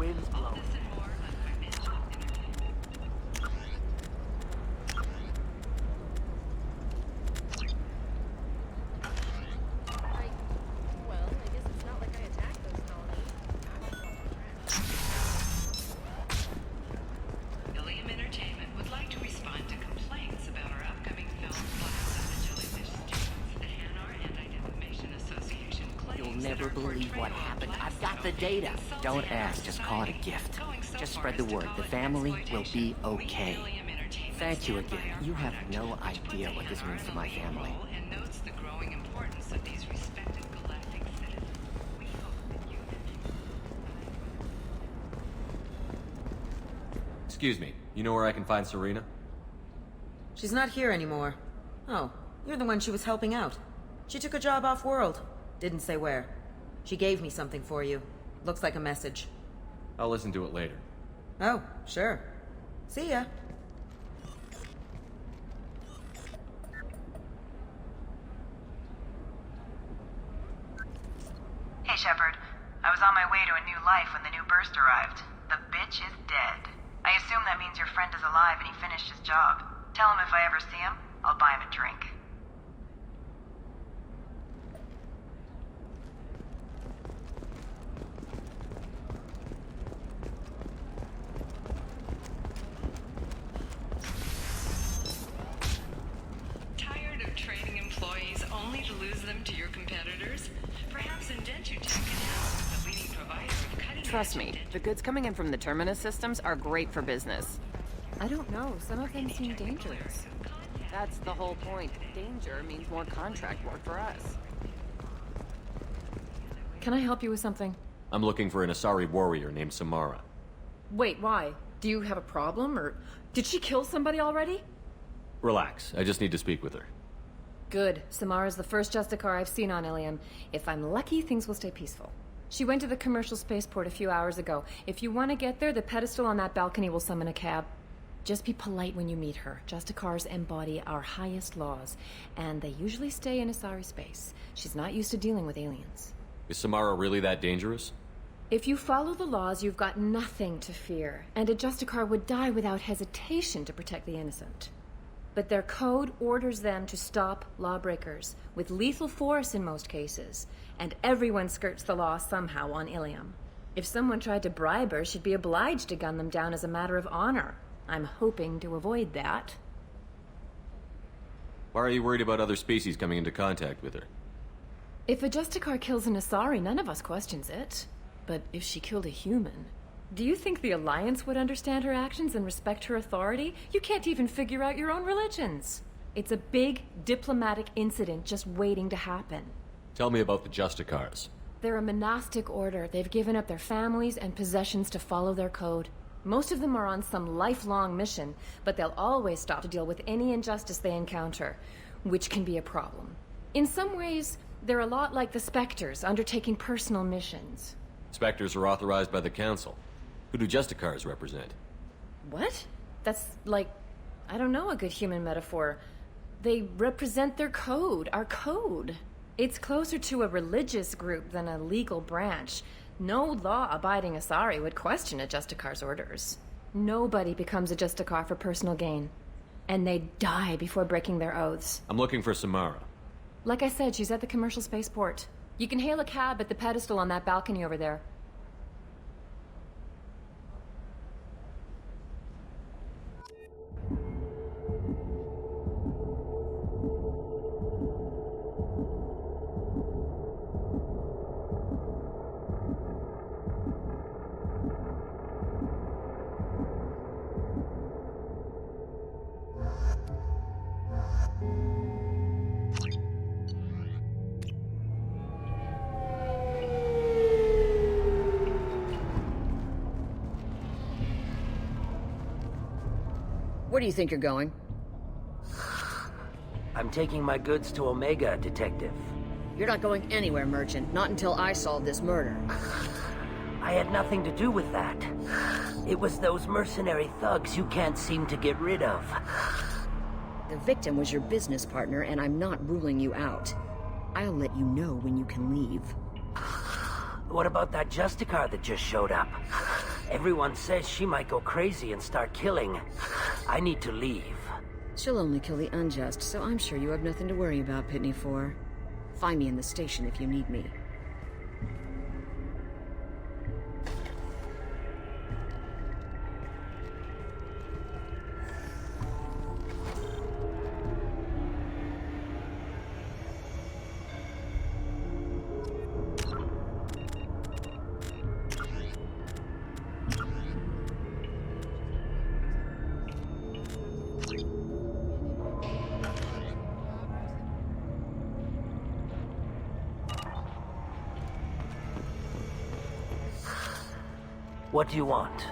wind's blowing. I guess it's not like I attacked those colonies. Ilium Entertainment would like to respond to complaints about our upcoming film Blast of the Jellyfish Students. The Hanar Anti-Defamation Association claims You'll never that our believe what portrayal of happened. Blast I've got the Open data. insults Don't Hanar ask, just call it a society. gift. Going so Just far spread the as to word. call The it family will exploitation. be We, okay. Ilium Entertainment, Thank you stand by again. our You have product, no which puts idea what this Hanar means to in my the lead family. role and notes the growing importance of these respected galactic citizens. We hope that you Excuse me, you know where I can find Serena? She's not here anymore. Oh, you're the one she was helping out. She took a job off-world. Didn't say where. She gave me something for you. Looks like a message. I'll listen to it later. Oh, sure. See ya. Hey, Shepard. I was on my way to a new life when the new burst arrived. The bitch is dead. I assume that means your friend is alive and he finished his job. Tell him if I ever see him, I'll buy him a drink. tired of training employees only to lose them to your competitors? Perhaps Indentutech can help, the leading provider of cutting-edge Trust me, the goods coming in from the Terminus systems are great for business. I don't know, some of them seem dangerous. That's the whole point. Danger means more contract work for us. Can I help you with something? I'm looking for an Asari warrior named Samara. Wait, why? Do you have a problem, or did she kill somebody already? Relax, I just need to speak with her. Good. Samara's the first Justicar I've seen on Ilium. If I'm lucky, things will stay peaceful. She went to the commercial spaceport a few hours ago. If you want to get there, the pedestal on that balcony will summon a cab. Just be polite when you meet her. Justicars embody our highest laws, and they usually stay in Asari space. She's not used to dealing with aliens. Is Samara really that dangerous? If you follow the laws, you've got nothing to fear, and a Justicar would die without hesitation to protect the innocent. But their code orders them to stop lawbreakers, with lethal force in most cases, and everyone skirts the law somehow on Ilium. If someone tried to bribe her, she'd be obliged to gun them down as a matter of honor. I'm hoping to avoid that. Why are you worried about other species coming into contact with her? If a Justicar kills an Asari, none of us questions it. But if she killed a human... Do you think the Alliance would understand her actions and respect her authority? You can't even figure out your own religions. It's a big diplomatic incident just waiting to happen. Tell me about the Justicars. They're a monastic order. They've given up their families and possessions to follow their code. Most of them are on some lifelong mission, but they'll always stop to deal with any injustice they encounter, which can be a problem. In some ways, they're a lot like the Spectres, undertaking personal missions. Spectres are authorized by the Council. Who do Justicars represent? What? That's like, I don't know, a good human metaphor. They represent their code, our code. It's closer to a religious group than a legal branch. No law-abiding Asari would question a Justicar's orders. Nobody becomes a Justicar for personal gain. And they die before breaking their oaths. I'm looking for Samara. Like I said, she's at the commercial spaceport. You can hail a cab at the pedestal on that balcony over there. Where do you think you're going? I'm taking my goods to Omega, Detective. You're not going anywhere, Merchant. Not until I solve this murder. I had nothing to do with that. It was those mercenary thugs you can't seem to get rid of. The victim was your business partner, and I'm not ruling you out. I'll let you know when you can leave. What about that Justicar that just showed up? Everyone says she might go crazy and start killing. I need to leave. She'll only kill the unjust, so I'm sure you have nothing to worry about, Pitney 4. Find me in the station if you need me. What do you want?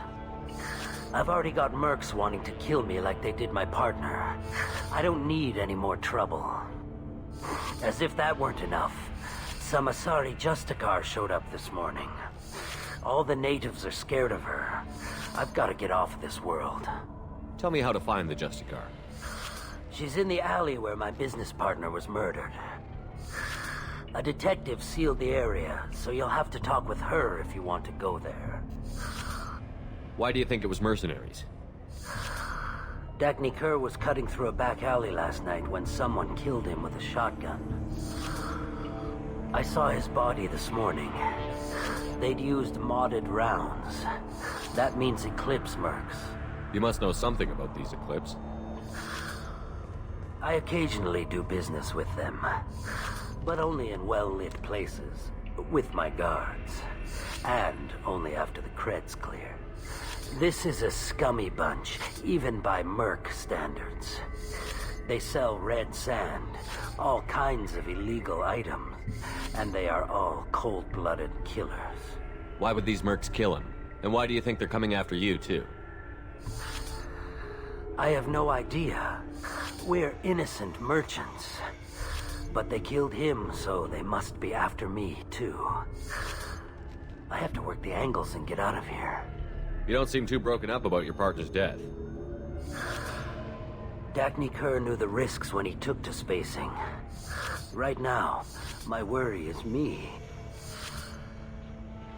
I've already got mercs wanting to kill me like they did my partner. I don't need any more trouble. As if that weren't enough, some Asari Justicar showed up this morning. All the natives are scared of her. I've got to get off this world. Tell me how to find the Justicar. She's in the alley where my business partner was murdered. A detective sealed the area, so you'll have to talk with her if you want to go there. Why do you think it was mercenaries? Dagny Kerr was cutting through a back alley last night when someone killed him with a shotgun. I saw his body this morning. They'd used modded rounds. That means Eclipse mercs. You must know something about these Eclipse. I occasionally do business with them, but only in well-lit places, with my guards, and only after the cred's clear. This is a scummy bunch, even by merc standards. They sell red sand, all kinds of illegal items, and they are all cold-blooded killers. Why would these mercs kill him? And why do you think they're coming after you, too? I have no idea. We're innocent merchants. But they killed him, so they must be after me, too. I have to work the angles and get out of here. You don't seem too broken up about your partner's death. Dagny Kerr knew the risks when he took to spacing. Right now, my worry is me.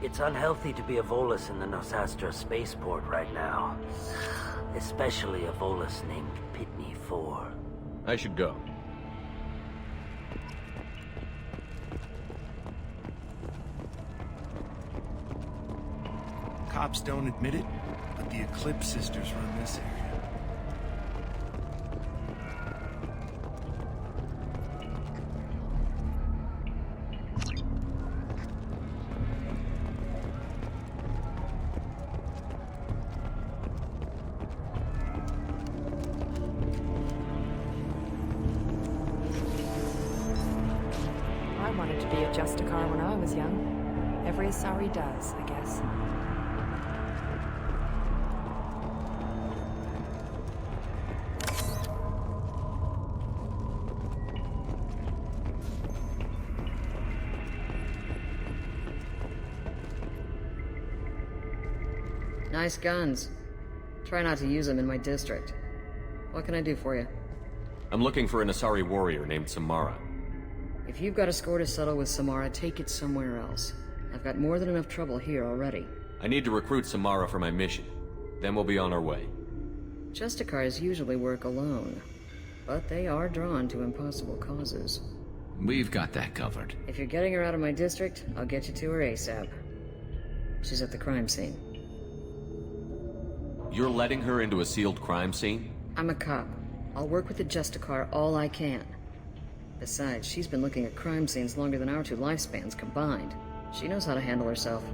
It's unhealthy to be a Volus in the Nosastra spaceport right now. Especially a Volus named Pitney 4. I should go. Cops don't admit it, but the Eclipse sisters run this area. I wanted to be a Justicar when I was young. Every Asari does, I guess. Nice guns. Try not to use them in my district. What can I do for you? I'm looking for an Asari warrior named Samara. If you've got a score to settle with Samara, take it somewhere else. I've got more than enough trouble here already. I need to recruit Samara for my mission. Then we'll be on our way. Justicars usually work alone, but they are drawn to impossible causes. We've got that covered. If you're getting her out of my district, I'll get you to her ASAP. She's at the crime scene. You're letting her into a sealed crime scene? I'm a cop. I'll work with the Justicar all I can. Besides, she's been looking at crime scenes longer than our two lifespans combined. She knows how to handle herself.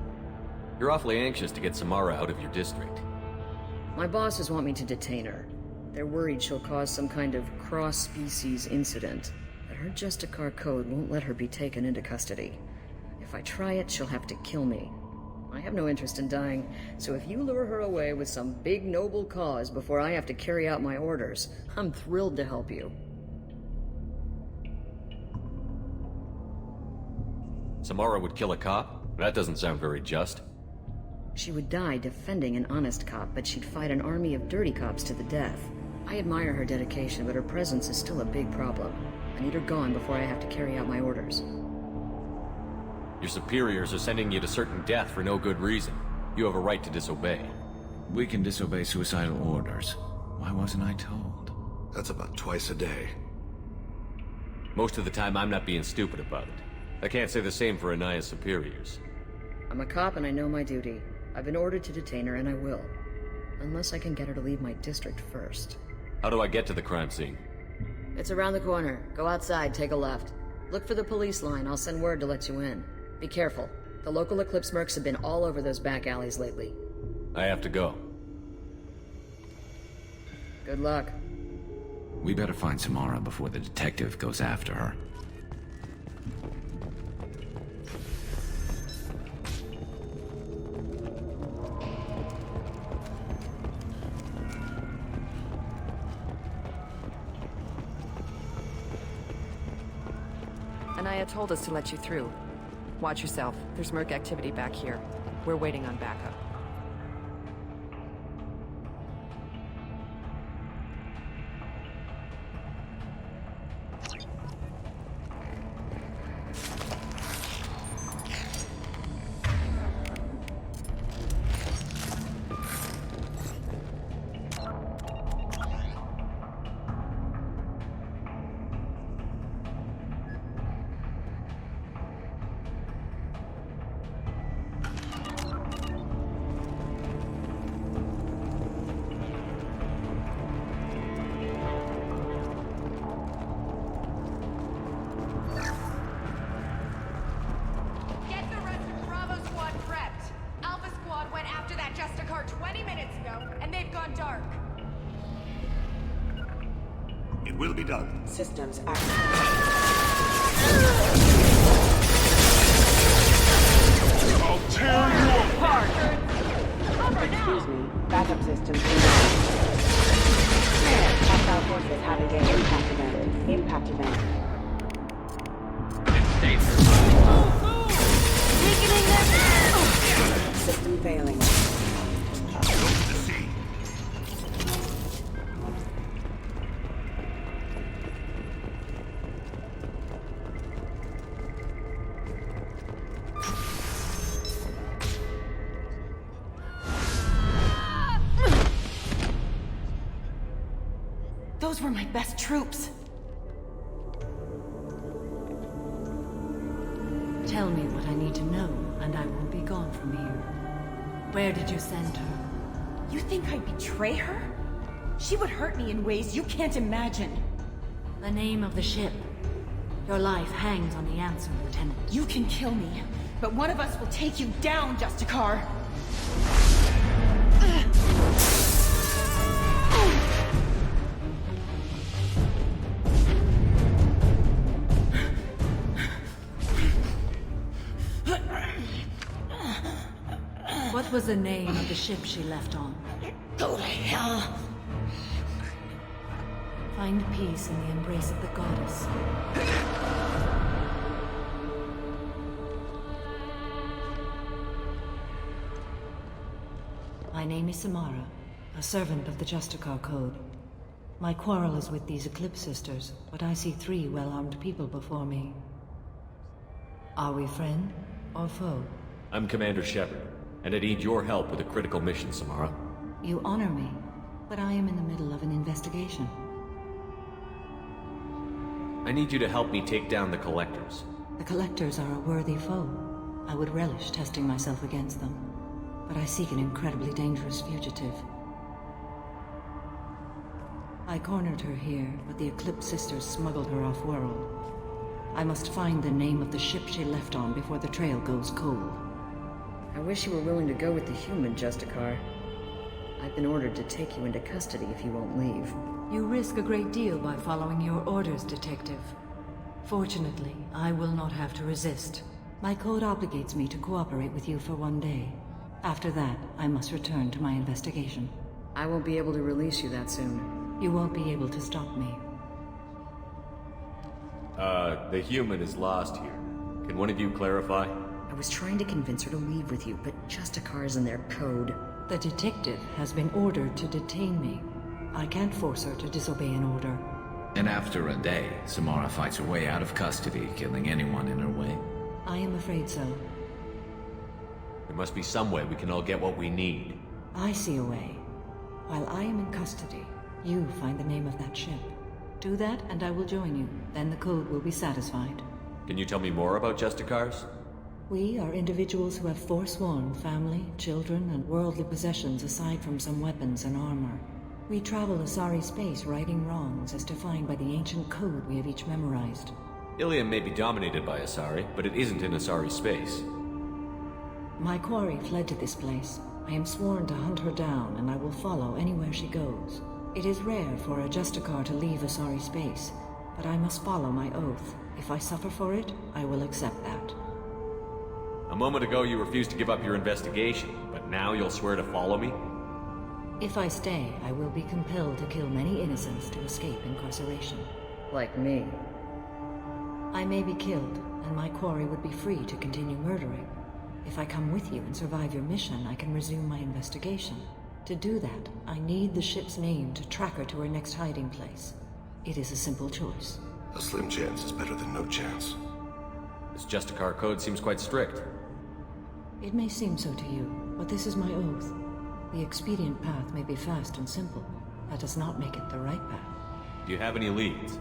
You're awfully anxious to get Samara out of your district. My bosses want me to detain her. They're worried she'll cause some kind of cross-species incident. But her Justicar code won't let her be taken into custody. If I try it, she'll have to kill me. I have no interest in dying, so if you lure her away with some big noble cause before I have to carry out my orders, I'm thrilled to help you. Samara would kill a cop? That doesn't sound very just. She would die defending an honest cop, but she'd fight an army of dirty cops to the death. I admire her dedication, but her presence is still a big problem. I need her gone before I have to carry out my orders. Your superiors are sending you to certain death for no good reason. You have a right to disobey. We can disobey suicidal orders. Why wasn't I told? That's about twice a day. Most of the time, I'm not being stupid about it. I can't say the same for Anaya's superiors. I'm a cop and I know my duty. I've been ordered to detain her and I will. Unless I can get her to leave my district first. How do I get to the crime scene? It's around the corner. Go outside, take a left. Look for the police line. I'll send word to let you in. Be careful. The local Eclipse mercs have been all over those back alleys lately. I have to go. Good luck. We better find Samara before the detective goes after her. Anaya told us to let you through. Watch yourself. There's merc activity back here. We're waiting on backup. Justicar 20 minutes ago, and they've gone dark. It will be done. Systems active. I'll tear you apart! Excuse me, backup systems. Hostile forces having an impact event. Impact event. System failing. Those were my best troops. Tell me what I need to know, and I will be gone from here. Where did you send her? You think I'd betray her? She would hurt me in ways you can't imagine. The name of the ship. Your life hangs on the answer, Lieutenant. You can kill me, but one of us will take you down, Justicar. What was the name of the ship she left on? Go to hell. Find peace in the embrace of the goddess. My name is Samara, a servant of the Justicar Code. My quarrel is with these Eclipse Sisters, but I see 3 well-armed people before me. Are we friend or foe? I'm Commander Shepard, and I need your help with a critical mission, Samara. You honor me, but I am in the middle of an investigation. I need you to help me take down the Collectors. The Collectors are a worthy foe. I would relish testing myself against them, but I seek an incredibly dangerous fugitive. I cornered her here, but the Eclipse Sisters smuggled her off-world. I must find the name of the ship she left on before the trail goes cold. I wish you were willing to go with the human, Justicar. I've been ordered to take you into custody if you won't leave. You risk a great deal by following your orders, Detective. Fortunately, I will not have to resist. My code obligates me to cooperate with you for 1 day. After that, I must return to my investigation. I won't be able to release you that soon. You won't be able to stop me. The human is lost here. Can one of you clarify? I was trying to convince her to leave with you, but Justicar's in their code. The detective has been ordered to detain me. I can't force her to disobey an order. And after a day, Samara fights her way out of custody, killing anyone in her way. I am afraid so. There must be some way we can all get what we need. I see a way. While I am in custody, you find the name of that ship. Do that, and I will join you. Then the code will be satisfied. Can you tell me more about Justicars? We are individuals who have forsworn family, children, and worldly possessions aside from some weapons and armor. We travel Asari space righting wrongs as defined by the ancient code we have each memorized. Ilium may be dominated by Asari, but it isn't in Asari space. My quarry fled to this place. I am sworn to hunt her down, and I will follow anywhere she goes. It is rare for a Justicar to leave Asari space, but I must follow my oath. If I suffer for it, I will accept that. A moment ago you refused to give up your investigation, but now you'll swear to follow me? If I stay, I will be compelled to kill many innocents to escape incarceration. Like me. I may be killed, and my quarry would be free to continue murdering. If I come with you and survive your mission, I can resume my investigation. To do that, I need the ship's name to track her to her next hiding place. It is a simple choice. A slim chance is better than no chance. This Justicar code seems quite strict. It may seem so to you, but this is my oath. The expedient path may be fast and simple. That does not make it the right path. Do you have any leads?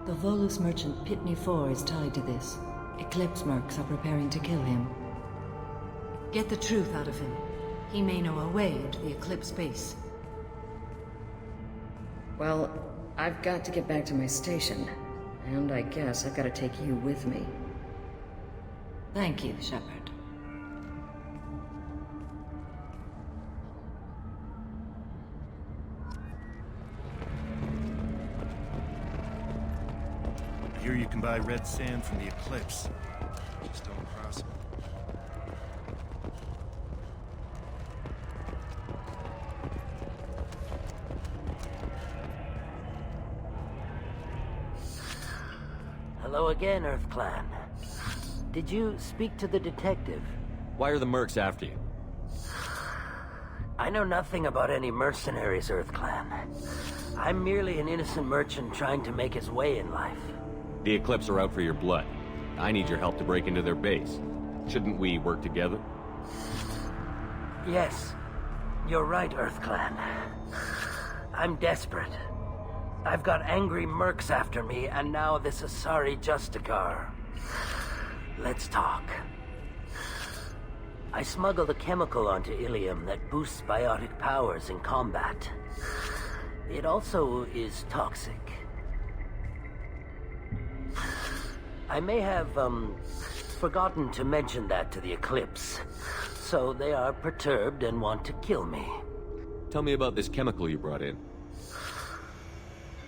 The Volus merchant Pitney 4 is tied to this. Eclipse mercs are preparing to kill him. Get the truth out of him. He may know a way into the Eclipse base. Well, I've got to get back to my station. And I guess I've got to take you with me. Thank you, Shepard. I hear you can buy red sand from the Eclipse. Just don't cross it. Hello again, Earth Clan. Did you speak to the detective? Why are the mercs after you? I know nothing about any mercenaries, Earth Clan. I'm merely an innocent merchant trying to make his way in life. The Eclipse are out for your blood. I need your help to break into their base. Shouldn't we work together? Yes, you're right, Earth Clan. I'm desperate. I've got angry mercs after me, and now this Asari Justicar. Let's talk. I smuggled a chemical onto Ilium that boosts biotic powers in combat. It also is toxic. I may have, forgotten to mention that to the Eclipse, so they are perturbed and want to kill me. Tell me about this chemical you brought in.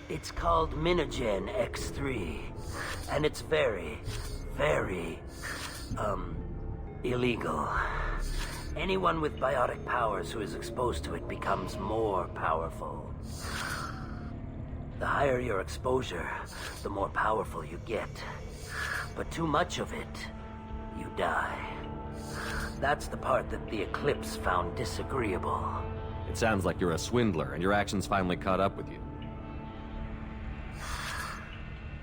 It's called Minogen X3, and it's very, very, illegal. Anyone with biotic powers who is exposed to it becomes more powerful. The higher your exposure, the more powerful you get. But too much of it, you die. That's the part that the Eclipse found disagreeable. It sounds like you're a swindler, and your actions finally caught up with you.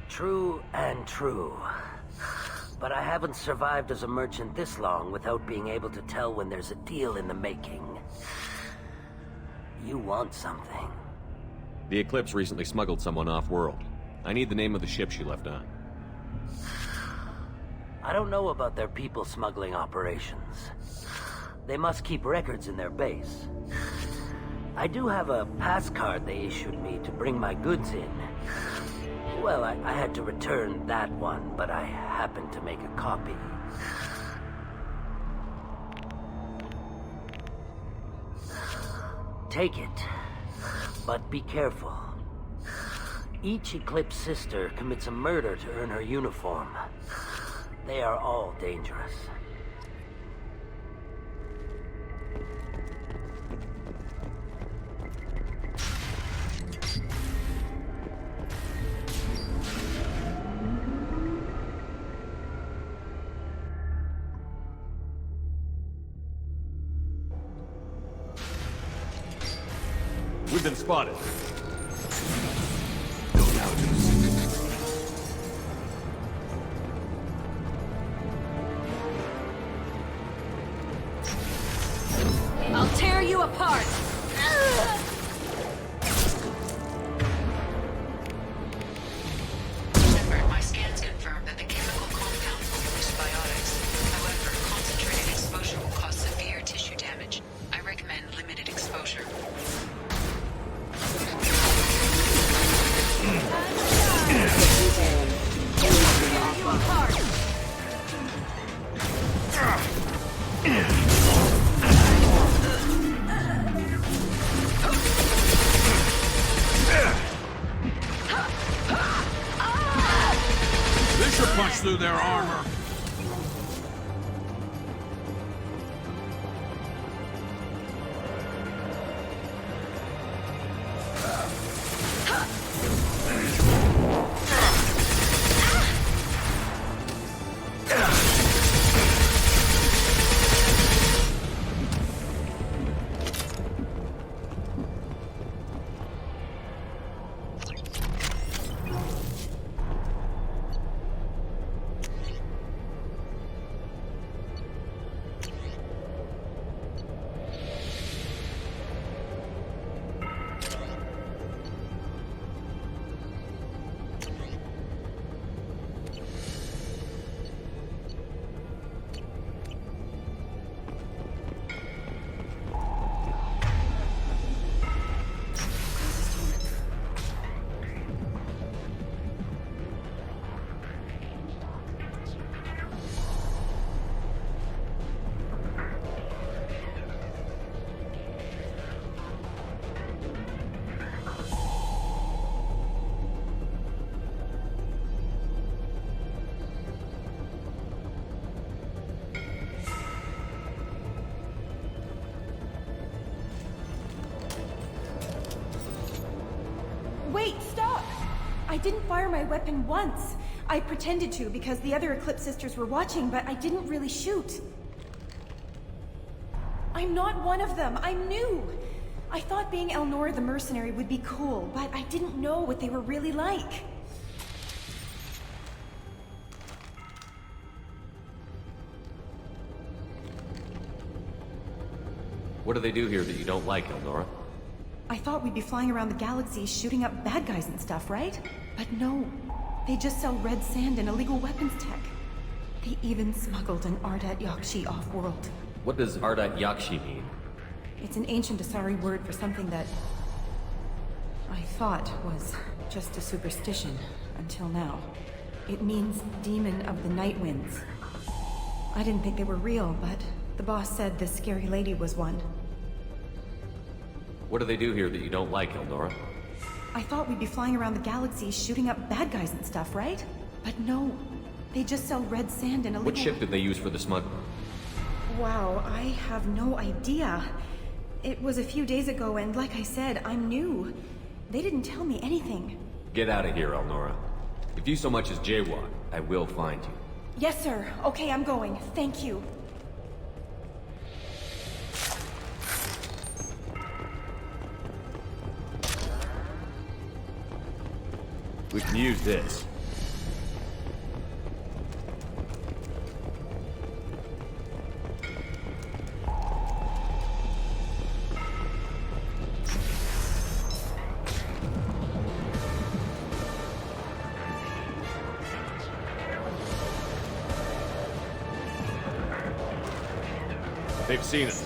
True and true. But I haven't survived as a merchant this long without being able to tell when there's a deal in the making. You want something. The Eclipse recently smuggled someone off-world. I need the name of the ship she left on. I don't know about their people smuggling operations. They must keep records in their base. I do have a pass card they issued me to bring my goods in. Well, I had to return that one, but I happened to make a copy. Take it, but be careful. Each Eclipse sister commits a murder to earn her uniform. They are all dangerous. We've been spotted. apart! Shepard, my scans confirm that the chemical compound will produce biotics. However, concentrated exposure will cause severe tissue damage. I recommend limited exposure. This should punch through their armor. Wait, stop! I didn't fire my weapon once. I pretended to because the other Eclipse sisters were watching, but I didn't really shoot. I'm not one of them. I'm new. I thought being Elnora the mercenary would be cool, but I didn't know what they were really like. What do they do here that you don't like, Elnora? I thought we'd be flying around the galaxy shooting up bad guys and stuff, right? But no. They just sell red sand and illegal weapons tech. They even smuggled an Ardat Yakshi off-world. What does Ardat Yakshi mean? It's an ancient Asari word for something that I thought was just a superstition until now. It means demon of the night winds. I didn't think they were real, but the boss said this scary lady was one. What do they do here that you don't like, Elnora? I thought we'd be flying around the galaxy shooting up bad guys and stuff, right? But no. They just sell red sand and illegal... What ship did they use for the smuggling? Wow, I have no idea. It was a few days ago, and like I said, I'm new. They didn't tell me anything. Get out of here, Elnora. If you so much as jaywalk, I will find you. Yes, sir. Okay, I'm going. Thank you. We can use this. They've seen us.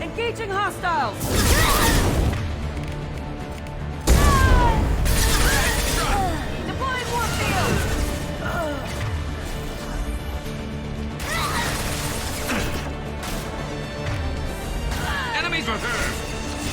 Engaging hostiles! Deploying warfield! Enemies are here!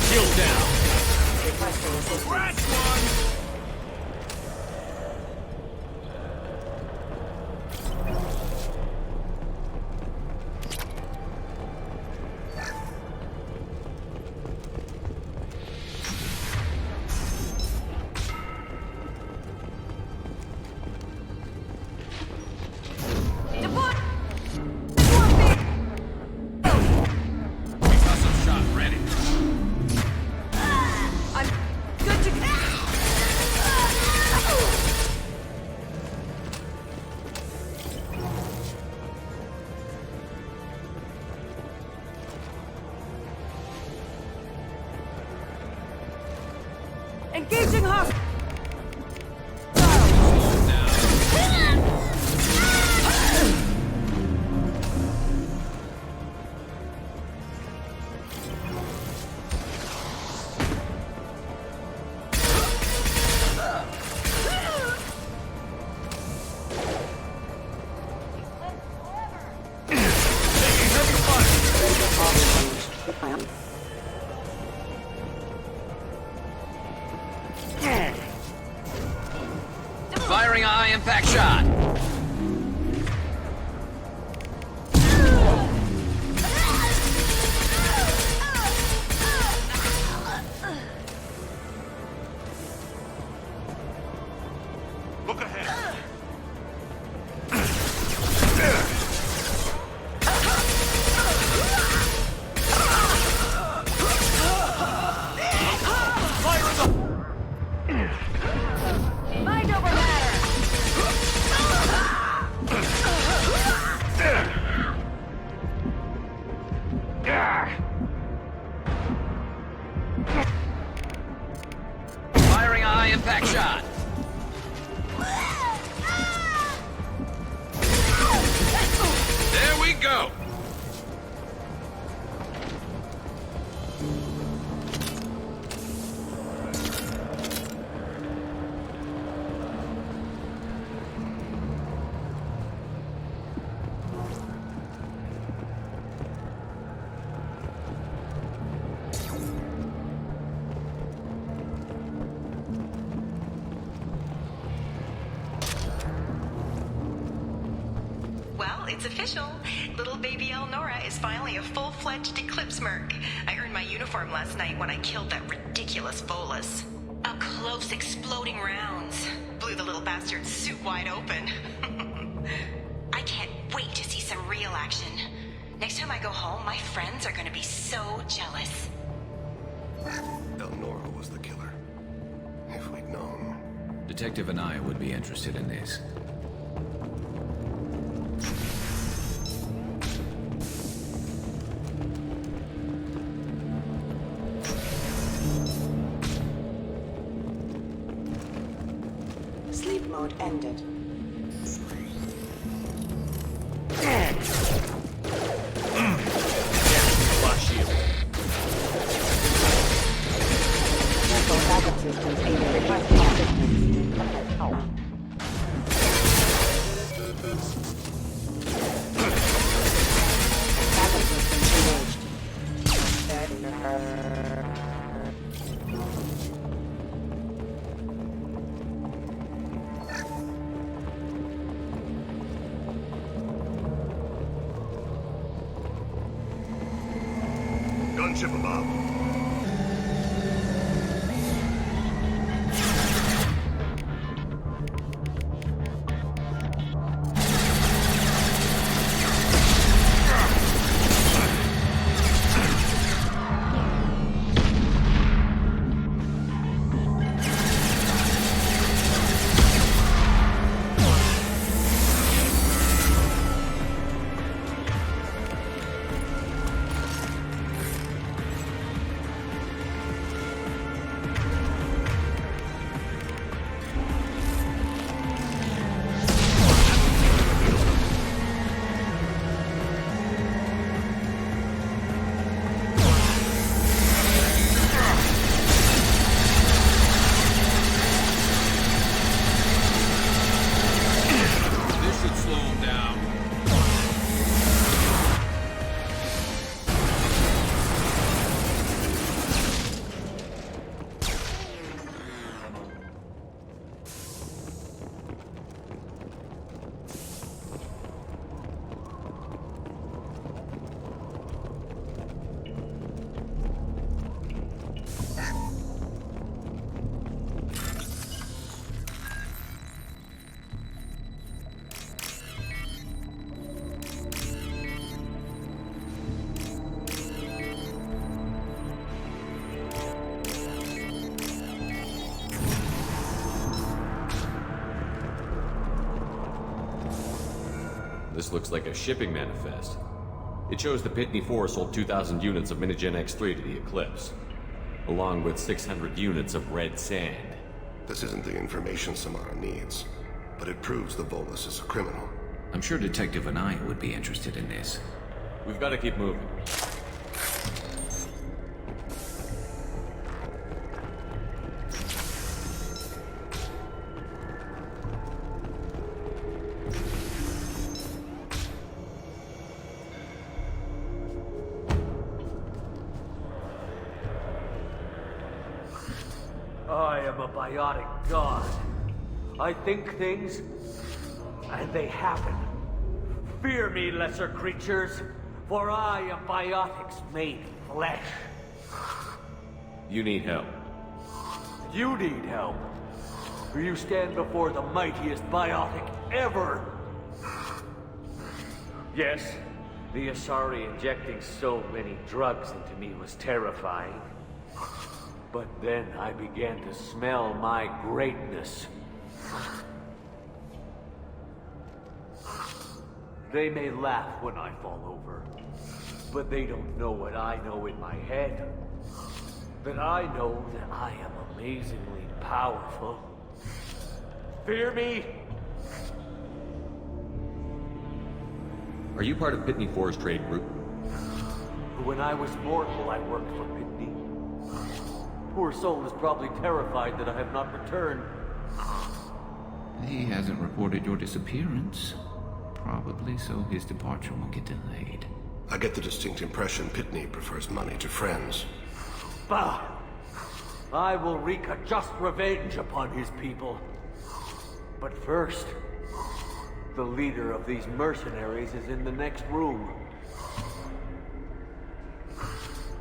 Shield down. Scratch one! Engaging hostile! Firing a high-impact shot. Look ahead. Mind over matter! Firing a high-impact shot. There we go. Well, it's official. Little baby Elnora is finally a full-fledged Eclipse Merc. I earned my uniform last night when I killed that ridiculous Volus. Up close, exploding rounds. Blew the little bastard's suit wide open. I can't wait to see some real action. Next time I go home, my friends are gonna be so jealous. Elnora was the killer. If we'd known. Detective and I would be interested in this. Sleep mode ended. Lock shield. Backup systems needed. Requesting assistance. Backup systems Gunship above. This looks like a shipping manifest. It shows the Pitney 4 sold 2,000 units of Minigen X3 to the Eclipse, along with 600 units of red sand. This isn't the information Samara needs, but it proves the Volus is a criminal. I'm sure Detective and I would be interested in this. We've got to keep moving. I am a biotic god. I think things, and they happen. Fear me, lesser creatures, for I am biotics made flesh. You need help. You need help, for you stand before the mightiest biotic ever. Yes, the Asari injecting so many drugs into me was terrifying. But then I began to smell my greatness. They may laugh when I fall over, but they don't know what I know in my head. That I know that I am amazingly powerful. Fear me? Are you part of Pitney 4's trade group? When I was mortal, I worked for Pitney. Poor soul is probably terrified that I have not returned. He hasn't reported your disappearance. Probably so his departure won't get delayed. I get the distinct impression Pitney prefers money to friends. Bah! I will wreak a just revenge upon his people. But first, the leader of these mercenaries is in the next room.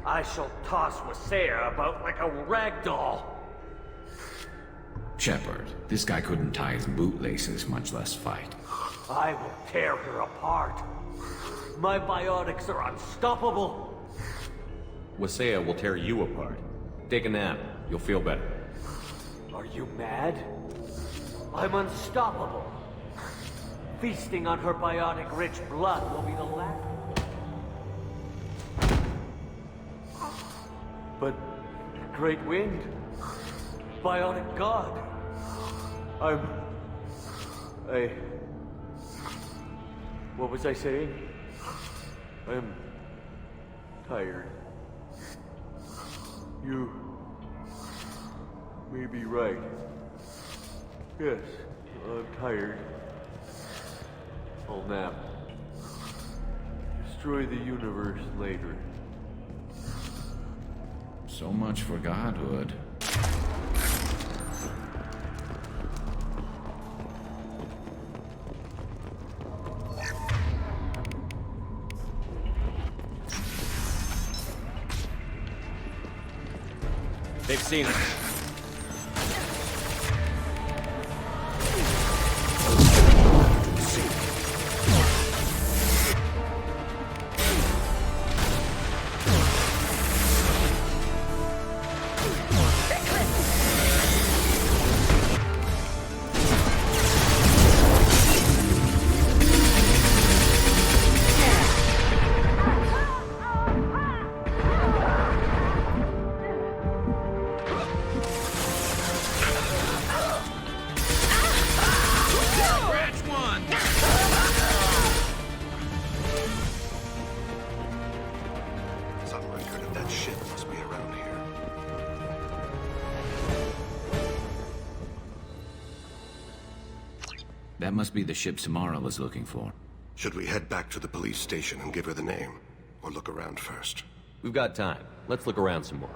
I shall toss Wasea about like a rag doll. Shepard, this guy couldn't tie his bootlaces, much less fight. I will tear her apart. My biotics are unstoppable. Wasea will tear you apart. Take a nap. You'll feel better. Are you mad? I'm unstoppable. Feasting on her biotic-rich blood will be the last. But Great Wind, biotic god. What was I saying? I'm tired. You may be right. Yes, I'm tired. I'll nap. Destroy the universe later. So much for godhood. They've seen us. That must be the ship Samara was looking for. Should we head back to the police station and give her the name? Or look around first? We've got time. Let's look around some more.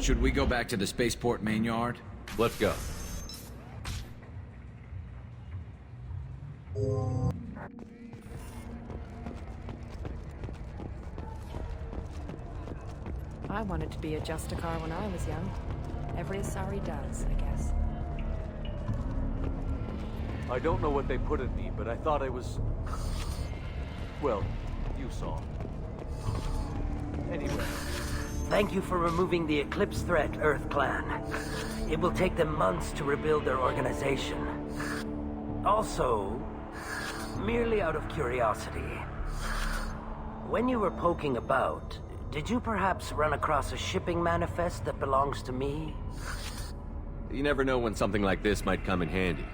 Should we go back to the spaceport main yard? Let's go. I wanted to be a Justicar when I was young. Every Asari does, I guess. I don't know what they put in me, but I thought I was... Well, you saw. Anyway. Thank you for removing the Eclipse threat, Earth Clan. It will take them months to rebuild their organization. Also, merely out of curiosity, when you were poking about, did you perhaps run across a shipping manifest that belongs to me? You never know when something like this might come in handy.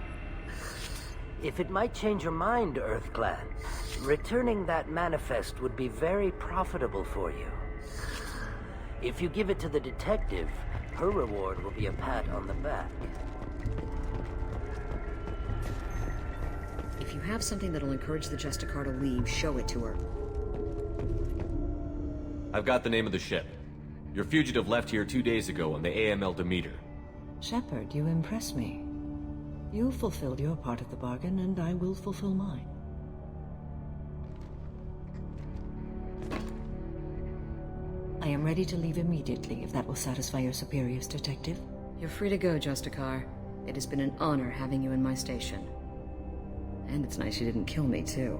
If it might change your mind, Earth Clan, returning that manifest would be very profitable for you. If you give it to the detective, her reward will be a pat on the back. If you have something that'll encourage the Justicar to leave, show it to her. I've got the name of the ship. Your fugitive left here 2 days ago on the AML Demeter. Shepard, you impress me. You fulfilled your part of the bargain, and I will fulfill mine. I am ready to leave immediately, if that will satisfy your superiors, Detective. You're free to go, Justicar. It has been an honor having you in my station. And it's nice you didn't kill me, too.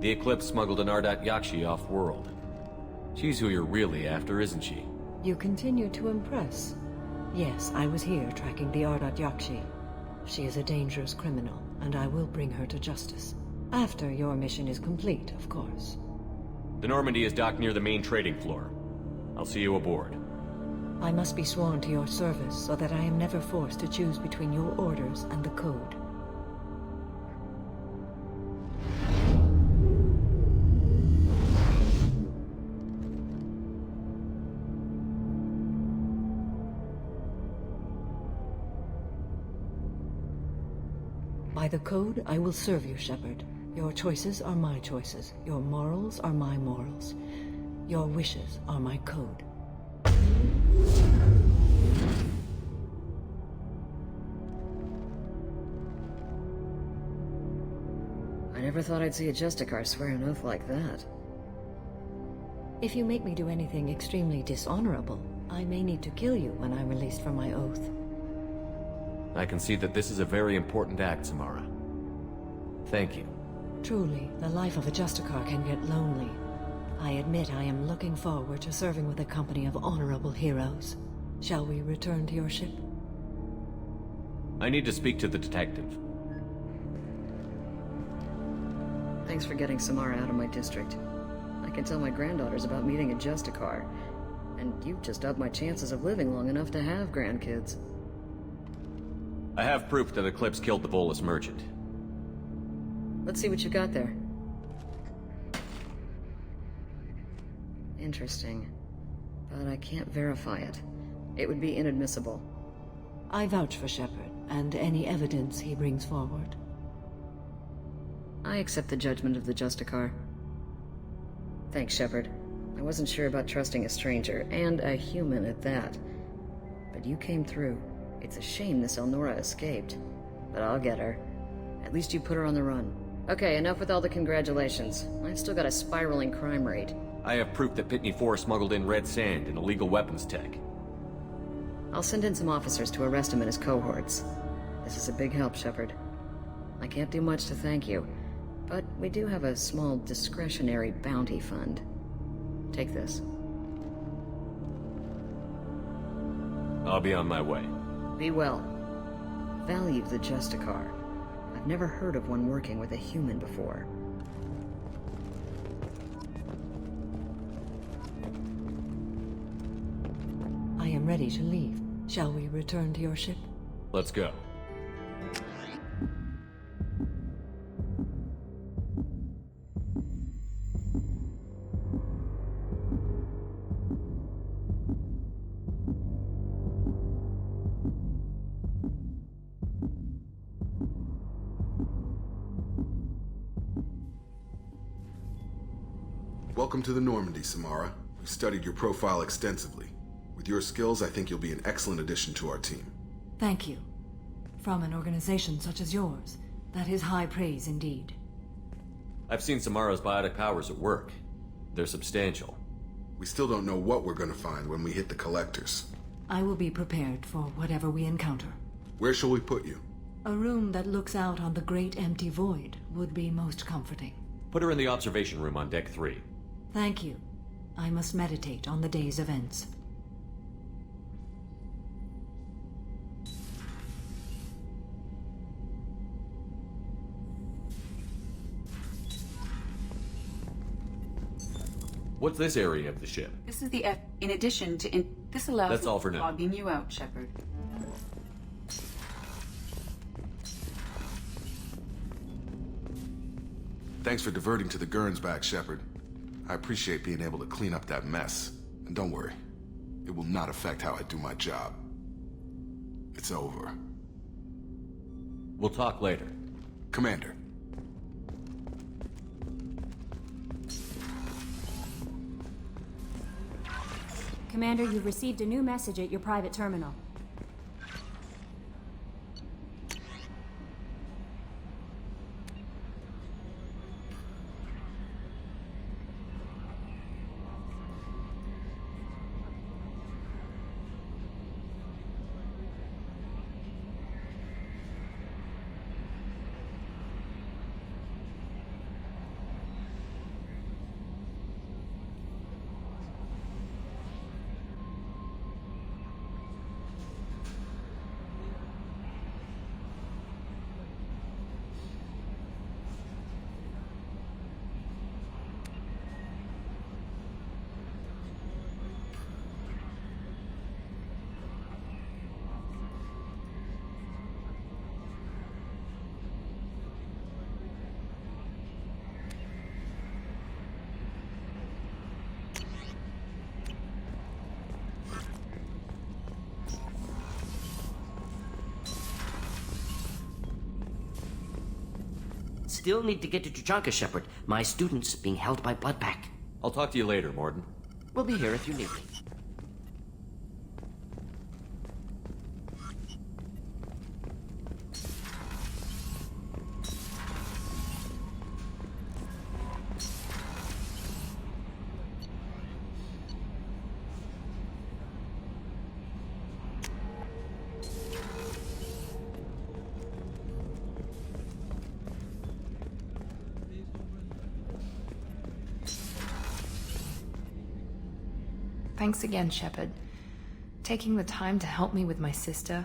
The Eclipse smuggled an Ardat Yakshi off-world. She's who you're really after, isn't she? You continue to impress. Yes, I was here tracking the Ardat Yakshi. She is a dangerous criminal, and I will bring her to justice. After your mission is complete, of course. The Normandy is docked near the main trading floor. I'll see you aboard. I must be sworn to your service so that I am never forced to choose between your orders and the Code. By the Code, I will serve you, Shepard. Your choices are my choices. Your morals are my morals. Your wishes are my code. I never thought I'd see a Justicar swear an oath like that. If you make me do anything extremely dishonorable, I may need to kill you when I'm released from my oath. I can see that this is a very important act, Samara. Thank you. Truly, the life of a Justicar can get lonely. I admit I am looking forward to serving with a company of honorable heroes. Shall we return to your ship? I need to speak to the detective. Thanks for getting Samara out of my district. I can tell my granddaughters about meeting a Justicar. And you've just upped my chances of living long enough to have grandkids. I have proof that Eclipse killed the Volus merchant. Let's see what you got there. Interesting. But I can't verify it. It would be inadmissible. I vouch for Shepard, and any evidence he brings forward. I accept the judgment of the Justicar. Thanks, Shepard. I wasn't sure about trusting a stranger, and a human at that. But you came through. It's a shame this Elnora escaped. But I'll get her. At least you put her on the run. Okay, enough with all the congratulations. I've still got a spiraling crime rate. I have proof that Pitney 4 smuggled in red sand and illegal weapons tech. I'll send in some officers to arrest him and his cohorts. This is a big help, Shepard. I can't do much to thank you, but we do have a small discretionary bounty fund. Take this. I'll be on my way. Be well. Value the Justicar. I've never heard of one working with a human before. I am ready to leave. Shall we return to your ship? Let's go. Welcome to the Normandy, Samara. We've studied your profile extensively. With your skills, I think you'll be an excellent addition to our team. Thank you. From an organization such as yours, that is high praise indeed. I've seen Samara's biotic powers at work. They're substantial. We still don't know what we're gonna find when we hit the collectors. I will be prepared for whatever we encounter. Where shall we put you? A room that looks out on the great empty void would be most comforting. Put her in the observation room on Deck 3. Thank you. I must meditate on the day's events. What's this area of the ship? This is the in addition to this allows That's all for now. Logging you out, Shepard. Thanks for diverting to the Gurns back, Shepard. I appreciate being able to clean up that mess. And don't worry, it will not affect how I do my job. It's over. We'll talk later. Commander. Commander, you've received a new message at your private terminal. Still need to get to Justicar, Shepard. My student's being held by Bloodpack. I'll talk to you later, Morden. We'll be here if you need me. Thanks again, Shepard. Taking the time to help me with my sister.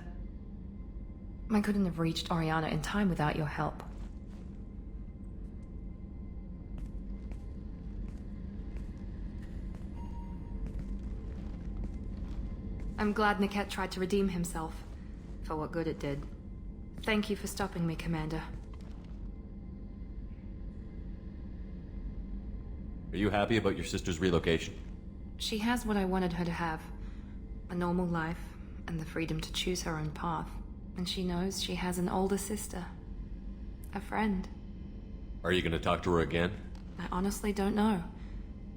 I couldn't have reached Oriana in time without your help. I'm glad Niket tried to redeem himself, for what good it did. Thank you for stopping me, Commander. Are you happy about your sister's relocation? She has what I wanted her to have. A normal life, and the freedom to choose her own path. And she knows she has an older sister. A friend. Are you gonna talk to her again? I honestly don't know.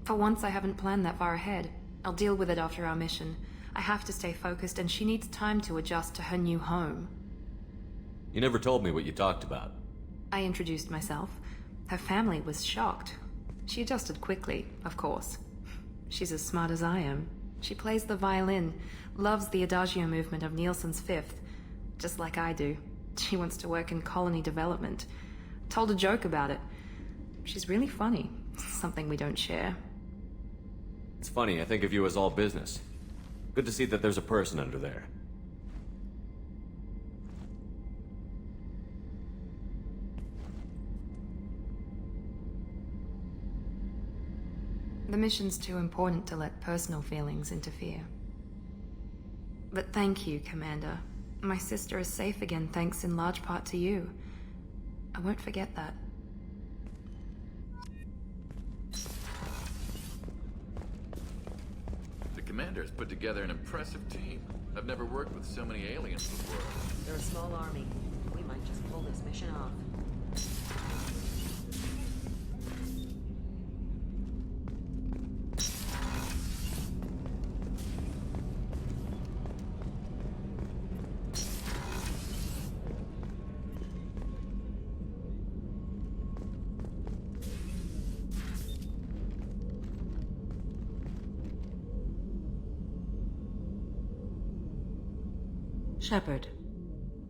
For once, I haven't planned that far ahead. I'll deal with it after our mission. I have to stay focused, and she needs time to adjust to her new home. You never told me what you talked about. I introduced myself. Her family was shocked. She adjusted quickly, of course. She's as smart as I am. She plays the violin, loves the adagio movement of Nielsen's Fifth, just like I do. She wants to work in colony development. Told a joke about it. She's really funny. Something we don't share. It's funny, I think of you as all business. Good to see that there's a person under there. The mission's too important to let personal feelings interfere. But thank you, Commander. My sister is safe again thanks in large part to you. I won't forget that. The Commander's put together an impressive team. I've never worked with so many aliens before. They're a small army. We might just pull this mission off. Shepard.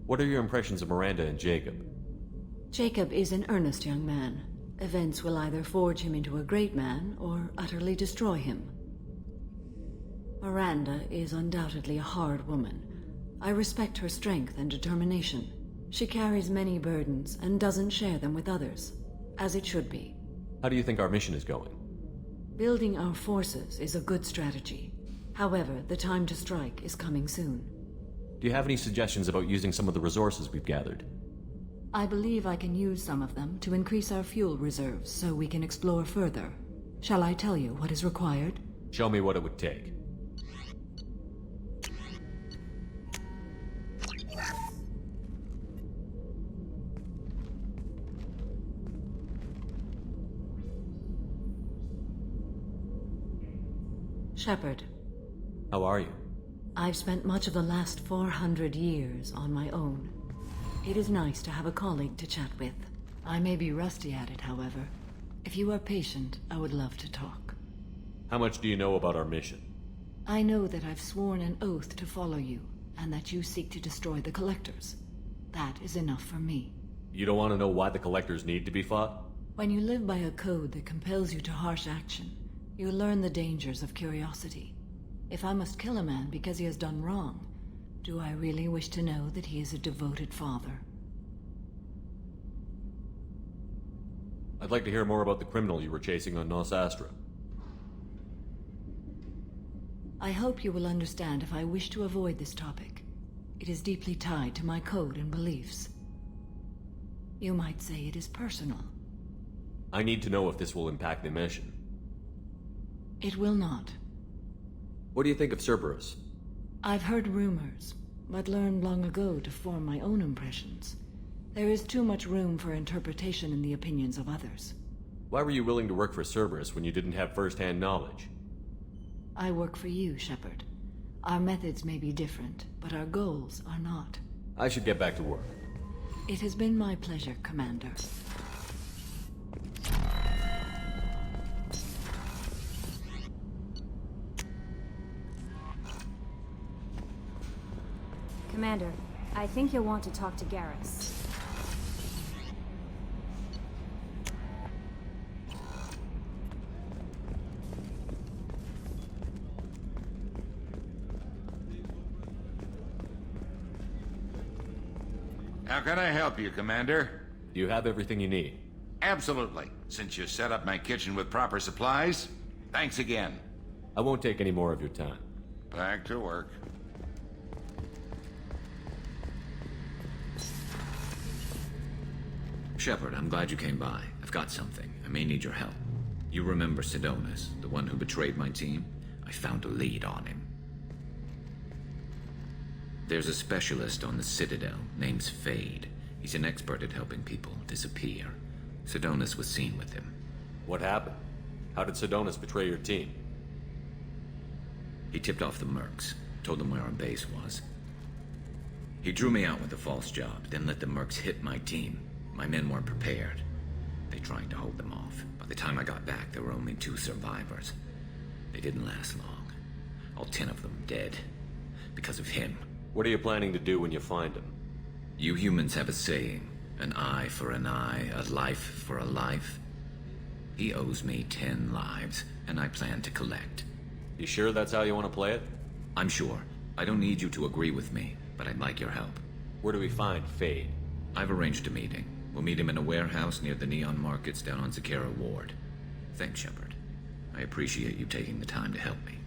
What are your impressions of Miranda and Jacob? Jacob is an earnest young man. Events will either forge him into a great man or utterly destroy him. Miranda is undoubtedly a hard woman. I respect her strength and determination. She carries many burdens and doesn't share them with others, as it should be. How do you think our mission is going? Building our forces is a good strategy. However, the time to strike is coming soon. Do you have any suggestions about using some of the resources we've gathered? I believe I can use some of them to increase our fuel reserves so we can explore further. Shall I tell you what is required? Show me what it would take. Shepard. How are you? I've spent much of the last 400 years on my own. It is nice to have a colleague to chat with. I may be rusty at it, however. If you are patient, I would love to talk. How much do you know about our mission? I know that I've sworn an oath to follow you, and that you seek to destroy the Collectors. That is enough for me. You don't want to know why the Collectors need to be fought? When you live by a code that compels you to harsh action, you learn the dangers of curiosity. If I must kill a man because he has done wrong, do I really wish to know that he is a devoted father? I'd like to hear more about the criminal you were chasing on Nos Astra. I hope you will understand if I wish to avoid this topic. It is deeply tied to my code and beliefs. You might say it is personal. I need to know if this will impact the mission. It will not. What do you think of Cerberus? I've heard rumors, but learned long ago to form my own impressions. There is too much room for interpretation in the opinions of others. Why were you willing to work for Cerberus when you didn't have first-hand knowledge? I work for you, Shepard. Our methods may be different, but our goals are not. I should get back to work. It has been my pleasure, Commander. Commander, I think you'll want to talk to Garrus. How can I help you, Commander? Do you have everything you need? Absolutely. Since you set up my kitchen with proper supplies, thanks again. I won't take any more of your time. Back to work. Shepard, I'm glad you came by. I've got something. I may need your help. You remember Sidonus, the one who betrayed my team? I found a lead on him. There's a specialist on the Citadel, name's Fade. He's an expert at helping people disappear. Sidonus was seen with him. What happened? How did Sidonus betray your team? He tipped off the mercs, told them where our base was. He drew me out with a false job, then let the mercs hit my team. My men weren't prepared. They tried to hold them off. By the time I got back, there were only 2 survivors. They didn't last long. All 10 of them dead. Because of him. What are you planning to do when you find him? You humans have a saying. An eye for an eye, a life for a life. He owes me 10 lives, and I plan to collect. You sure that's how you want to play it? I'm sure. I don't need you to agree with me, but I'd like your help. Where do we find Fade? I've arranged a meeting. We'll meet him in a warehouse near the Neon Markets down on Zakera Ward. Thanks, Shepard. I appreciate you taking the time to help me.